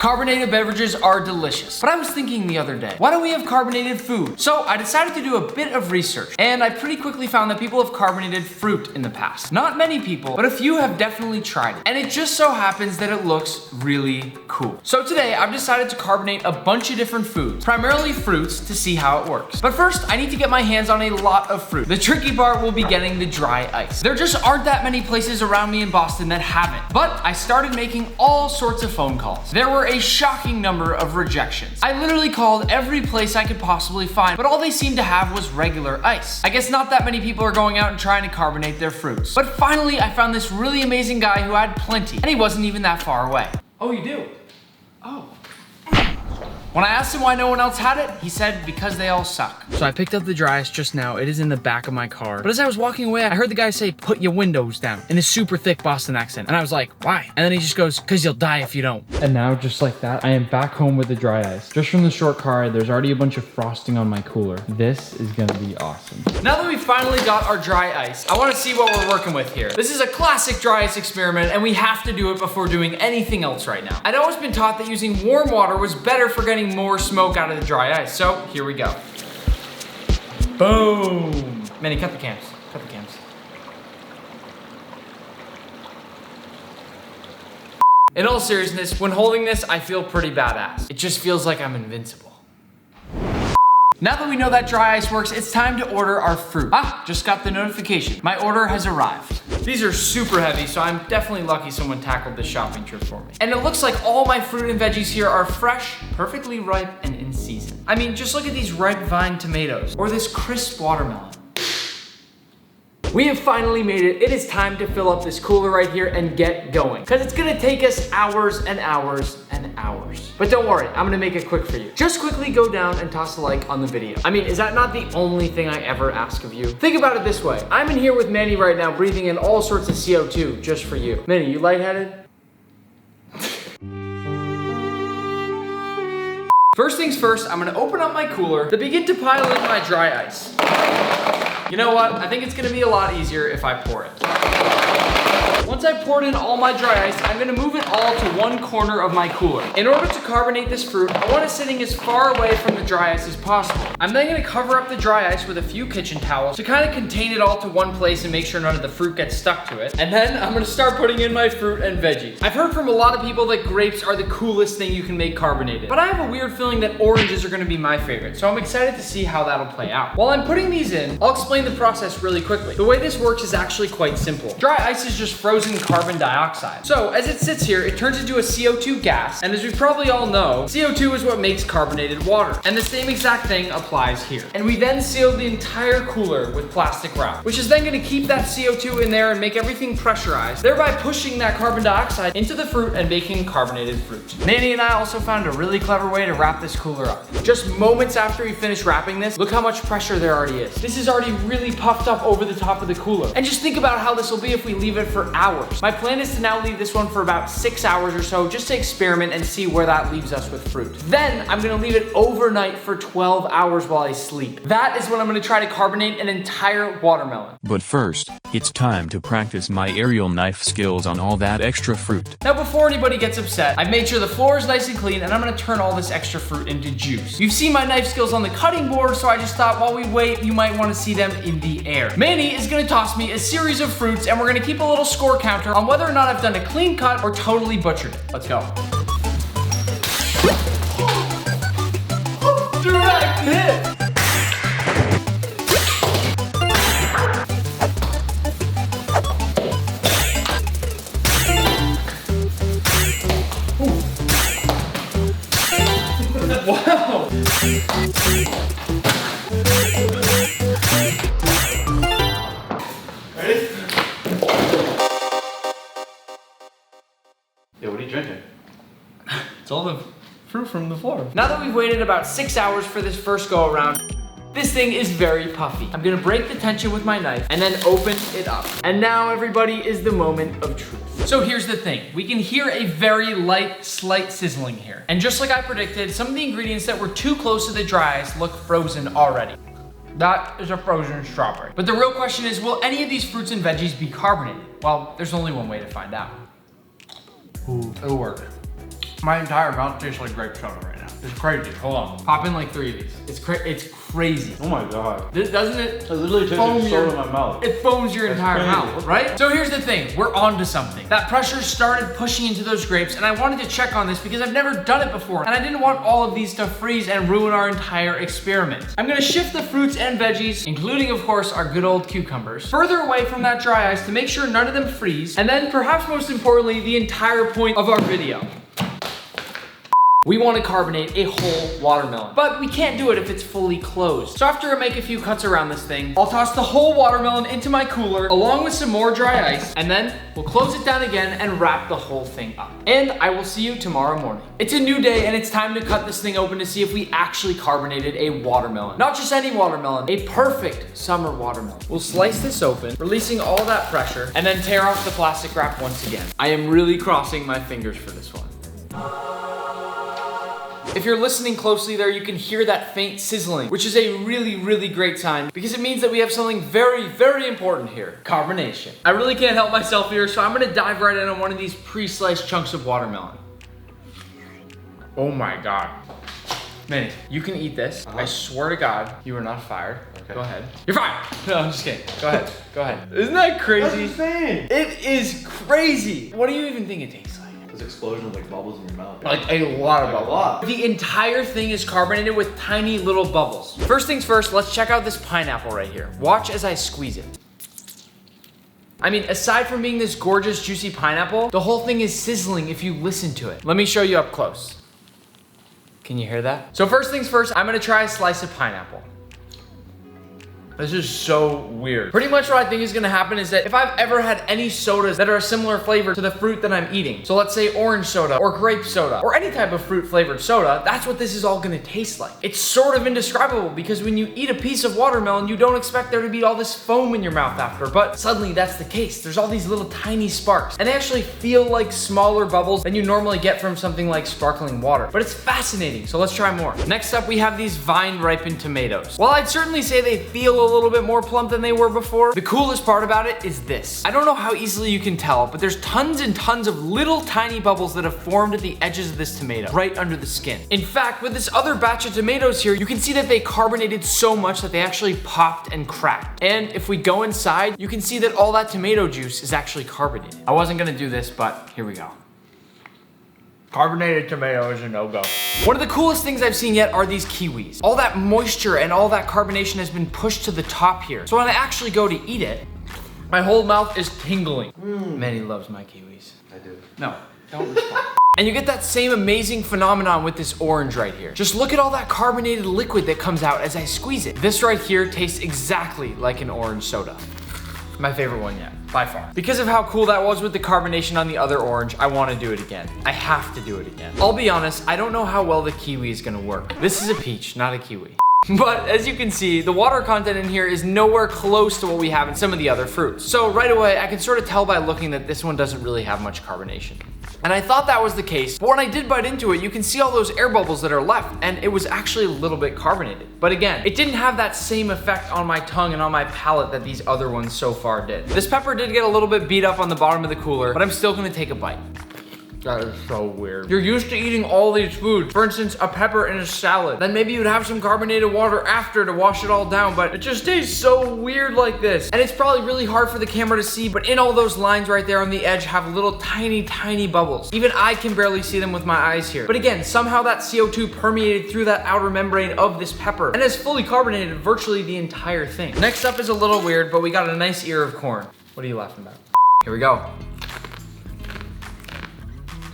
Carbonated beverages are delicious, but I was thinking the other day, why don't we have carbonated food? So I decided to do a bit of research, and I pretty quickly found that people have carbonated fruit in the past. Not many people, but a few have definitely tried it. And it just so happens that it looks really cool. So today I've decided to carbonate a bunch of different foods, primarily fruits, to see how it works. But first, I need to get my hands on a lot of fruit. The tricky part will be getting the dry ice. There just aren't that many places around me in Boston that have it. But I started making all sorts of phone calls. There were a shocking number of rejections. I literally called every place I could possibly find, but all they seemed to have was regular ice. I guess not that many people are going out and trying to carbonate their fruits. But finally, I found this really amazing guy who had plenty, and he wasn't even that far away. Oh, you do? Oh. When I asked him why no one else had it, he said because they all suck. So I picked up the dry ice just now. It is in the back of my car. But as I was walking away, I heard the guy say, "Put your windows down," in a super thick Boston accent. And I was like, why? And then he just goes, "'Cause you'll die if you don't." And now, just like that, I am back home with the dry ice. Just from the short car, there's already a bunch of frosting on my cooler. This is gonna be awesome. Now that we finally got our dry ice, I wanna see what we're working with here. This is a classic dry ice experiment, and we have to do it before doing anything else right now. I'd always been taught that using warm water was better for getting more smoke out of the dry ice, so here we go. Boom! Manny, cut the cams. Cut the cams. In all seriousness, when holding this, I feel pretty badass. It just feels like I'm invincible. Now that we know that dry ice works, it's time to order our fruit. Just got the notification. My order has arrived. These are super heavy, so I'm definitely lucky someone tackled this shopping trip for me. And it looks like all my fruit and veggies here are fresh, perfectly ripe, and in season. I mean, just look at these ripe vine tomatoes, or this crisp watermelon. We have finally made it. It is time to fill up this cooler right here and get going. Because it's gonna take us hours and hours and hours. But don't worry, I'm gonna make it quick for you. Just quickly go down and toss a like on the video. I mean, is that not the only thing I ever ask of you? Think about it this way. I'm in here with Manny right now, breathing in all sorts of CO2 just for you. Manny, you lightheaded? First things first, I'm gonna open up my cooler to begin to pile in my dry ice. You know what? I think it's gonna be a lot easier if I pour it. Once I've poured in all my dry ice, I'm gonna move it all to one corner of my cooler. In order to carbonate this fruit, I want it sitting as far away from the dry ice as possible. I'm then gonna cover up the dry ice with a few kitchen towels to kind of contain it all to one place and make sure none of the fruit gets stuck to it. And then I'm gonna start putting in my fruit and veggies. I've heard from a lot of people that grapes are the coolest thing you can make carbonated, but I have a weird feeling that oranges are gonna be my favorite, so I'm excited to see how that'll play out. While I'm putting these in, I'll explain the process really quickly. The way this works is actually quite simple. Dry ice is just frozen carbon dioxide. So as it sits here, it turns into a CO2 gas, and as we probably all know, CO2 is what makes carbonated water. And the same exact thing applies here. And we then seal the entire cooler with plastic wrap, which is then gonna keep that CO2 in there and make everything pressurized, thereby pushing that carbon dioxide into the fruit and making carbonated fruit. Manny and I also found a really clever way to wrap this cooler up. Just moments after we finish wrapping this, look how much pressure there already is. This is already really puffed up over the top of the cooler. And just think about how this will be if we leave it for hours. My plan is to now leave this one for about 6 hours or so, just to experiment and see where that leaves us with fruit. Then I'm gonna leave it overnight for 12 hours while I sleep. That is when I'm gonna try to carbonate an entire watermelon. But first, it's time to practice my aerial knife skills on all that extra fruit. Now before anybody gets upset, I've made sure the floor is nice and clean, and I'm gonna turn all this extra fruit into juice. You've seen my knife skills on the cutting board, so I just thought while we wait, you might wanna see them in the air. Manny is gonna toss me a series of fruits, and we're gonna keep a little score counter on whether or not I've done a clean cut or totally butchered it. Let's go. Direct hit! Wow! Ready? Yo, what are you drinking? It's all the fruit from the floor. Now that we've waited about 6 hours for this first go around, this thing is very puffy. I'm gonna break the tension with my knife and then open it up. And now, everybody, is the moment of truth. So here's the thing. We can hear a very light, slight sizzling here. And just like I predicted, some of the ingredients that were too close to the dry ice look frozen already. That is a frozen strawberry. But the real question is, will any of these fruits and veggies be carbonated? Well, there's only one way to find out. Ooh, it'll work. My entire mouth tastes like grape soda right now. It's crazy. Hold on. Pop in like 3 of these. It's crazy. Oh my god. Doesn't it? It literally tastes foam like soda in my mouth. It foams your entire crazy. mouth, right? So here's the thing, we're on to something. That pressure started pushing into those grapes, and I wanted to check on this because I've never done it before, and I didn't want all of these to freeze and ruin our entire experiment. I'm gonna shift the fruits and veggies, including of course our good old cucumbers, further away from that dry ice to make sure none of them freeze, and then perhaps most importantly, the entire point of our video. We want to carbonate a whole watermelon, but we can't do it if it's fully closed. So after I make a few cuts around this thing, I'll toss the whole watermelon into my cooler along with some more dry ice, and then we'll close it down again and wrap the whole thing up. And I will see you tomorrow morning. It's a new day and it's time to cut this thing open to see if we actually carbonated a watermelon. Not just any watermelon, a perfect summer watermelon. We'll slice this open, releasing all that pressure, and then tear off the plastic wrap once again. I am really crossing my fingers for this one. If you're listening closely there, you can hear that faint sizzling, which is a really great sign because it means that we have something very important here, carbonation. I really can't help myself here, so I'm gonna dive right in on one of these pre-sliced chunks of watermelon. Oh my God. Manny, you can eat this. I swear to God, you are not fired. Okay. Go ahead. You're fired. No, I'm just kidding. Go ahead. Go ahead. Isn't that crazy? That's insane. It is crazy. What do you even think it tastes like? Explosion of like bubbles in your mouth. Like a lot of bubbles. The entire thing is carbonated with tiny little bubbles. First things first, let's check out this pineapple right here. Watch as I squeeze it. I mean, aside from being this gorgeous, juicy pineapple, the whole thing is sizzling if you listen to it. Let me show you up close. Can you hear that? So first things first, I'm gonna try a slice of pineapple. This is so weird. Pretty much what I think is gonna happen is that if I've ever had any sodas that are a similar flavor to the fruit that I'm eating, so let's say orange soda or grape soda or any type of fruit flavored soda, that's what this is all gonna taste like. It's sort of indescribable because when you eat a piece of watermelon, you don't expect there to be all this foam in your mouth after, but suddenly that's the case. There's all these little tiny sparks and they actually feel like smaller bubbles than you normally get from something like sparkling water, but it's fascinating. So let's try more. Next up, we have these vine ripened tomatoes. While I'd certainly say they feel a little bit more plump than they were before, the coolest part about it is this. I don't know how easily you can tell, but there's tons and tons of little tiny bubbles that have formed at the edges of this tomato, right under the skin. In fact, with this other batch of tomatoes here, you can see that they carbonated so much that they actually popped and cracked. And if we go inside, you can see that all that tomato juice is actually carbonated. I wasn't gonna do this, but here we go. Carbonated tomato is a no-go. One of the coolest things I've seen yet are these kiwis. All that moisture and all that carbonation has been pushed to the top here. So when I actually go to eat it, my whole mouth is tingling. Manny loves my kiwis. I do. No, don't respond. And you get that same amazing phenomenon with this orange right here. Just look at all that carbonated liquid that comes out as I squeeze it. This right here tastes exactly like an orange soda. My favorite one yet, by far. Because of how cool that was with the carbonation on the other orange, I want to do it again. I have to do it again. I'll be honest, I don't know how well the kiwi is gonna work. This is a peach, not a kiwi. But as you can see, the water content in here is nowhere close to what we have in some of the other fruits. So right away, I can sort of tell by looking that this one doesn't really have much carbonation. And I thought that was the case, but when I did bite into it, you can see all those air bubbles that are left, and it was actually a little bit carbonated. But again, it didn't have that same effect on my tongue and on my palate that these other ones so far did. This pepper did get a little bit beat up on the bottom of the cooler, but I'm still gonna take a bite. That is so weird. You're used to eating all these foods. For instance, a pepper in a salad. Then maybe you'd have some carbonated water after to wash it all down, but it just tastes so weird like this. And it's probably really hard for the camera to see, but in all those lines right there on the edge have little tiny bubbles. Even I can barely see them with my eyes here. But again, somehow that CO2 permeated through that outer membrane of this pepper and has fully carbonated virtually the entire thing. Next up is a little weird, but we got a nice ear of corn. What are you laughing about? Here we go.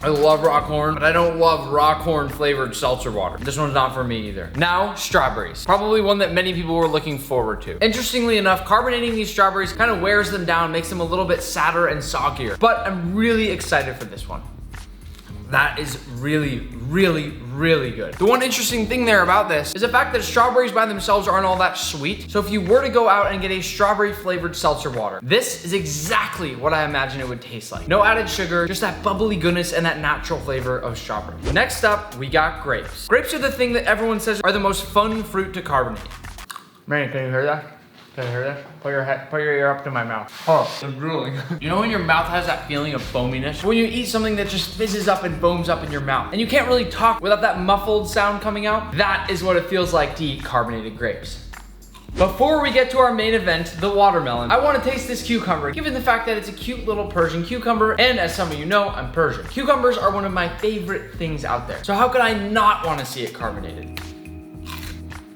I love raw corn, but I don't love raw corn flavored seltzer water. This one's not for me either. Now, strawberries. Probably one that many people were looking forward to. Interestingly enough, carbonating these strawberries kind of wears them down, makes them a little bit sadder and soggier. But I'm really excited for this one. That is really good. The one interesting thing there about this is the fact that strawberries by themselves aren't all that sweet. So if you were to go out and get a strawberry flavored seltzer water, this is exactly what I imagine it would taste like. No added sugar, just that bubbly goodness and that natural flavor of strawberry. Next up, we got grapes. Grapes are the thing that everyone says are the most fun fruit to carbonate. Man, can you hear that? Can you hear this? Put your ear up to my mouth. Oh, I'm drooling. You know when your mouth has that feeling of foaminess? When you eat something that just fizzes up and foams up in your mouth, and you can't really talk without that muffled sound coming out? That is what it feels like to eat carbonated grapes. Before we get to our main event, the watermelon, I want to taste this cucumber, given the fact that it's a cute little Persian cucumber, and as some of you know, I'm Persian. Cucumbers are one of my favorite things out there, so how could I not want to see it carbonated?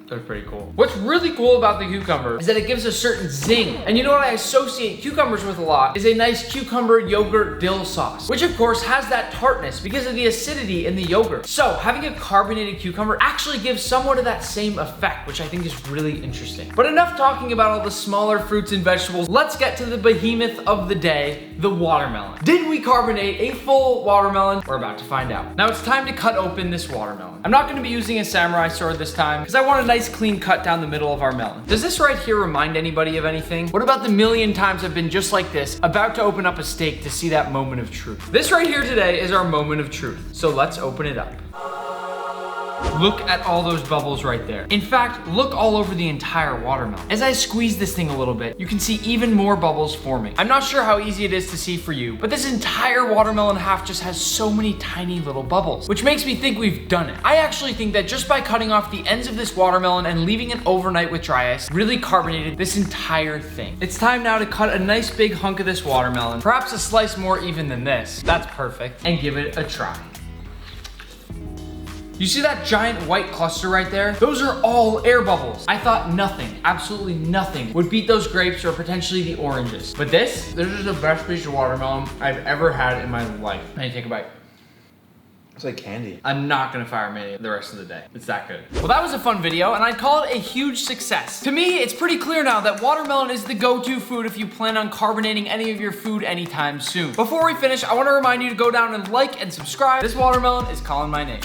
They're pretty cool. What's really cool about the cucumber is that it gives a certain zing. And you know what I associate cucumbers with a lot is a nice cucumber yogurt dill sauce, which of course has that tartness because of the acidity in the yogurt. So having a carbonated cucumber actually gives somewhat of that same effect, which I think is really interesting. But enough talking about all the smaller fruits and vegetables. Let's get to the behemoth of the day, the watermelon. Did we carbonate a full watermelon? We're about to find out. Now it's time to cut open this watermelon. I'm not gonna be using a samurai sword this time because I want a nice clean cut down the middle of our melon. Does this right here remind anybody of anything? What about the million times I've been just like this, about to open up a steak to see that moment of truth? This right here today is our moment of truth. So let's open it up. Look at all those bubbles right there. In fact, look all over the entire watermelon. As I squeeze this thing a little bit, you can see even more bubbles forming. I'm not sure how easy it is to see for you, but this entire watermelon half just has so many tiny little bubbles, which makes me think we've done it. I actually think that just by cutting off the ends of this watermelon and leaving it overnight with dry ice, really carbonated this entire thing. It's time now to cut a nice big hunk of this watermelon, perhaps a slice more even than this. That's perfect, and give it a try. You see that giant white cluster right there? Those are all air bubbles. I thought nothing, absolutely nothing, would beat those grapes or potentially the oranges. But this is the best piece of watermelon I've ever had in my life. Let me take a bite. It's like candy. I'm not gonna fire Manny the rest of the day. It's that good. Well, that was a fun video, and I'd call it a huge success. To me, it's pretty clear now that watermelon is the go-to food if you plan on carbonating any of your food anytime soon. Before we finish, I wanna remind you to go down and like and subscribe. This watermelon is calling my name.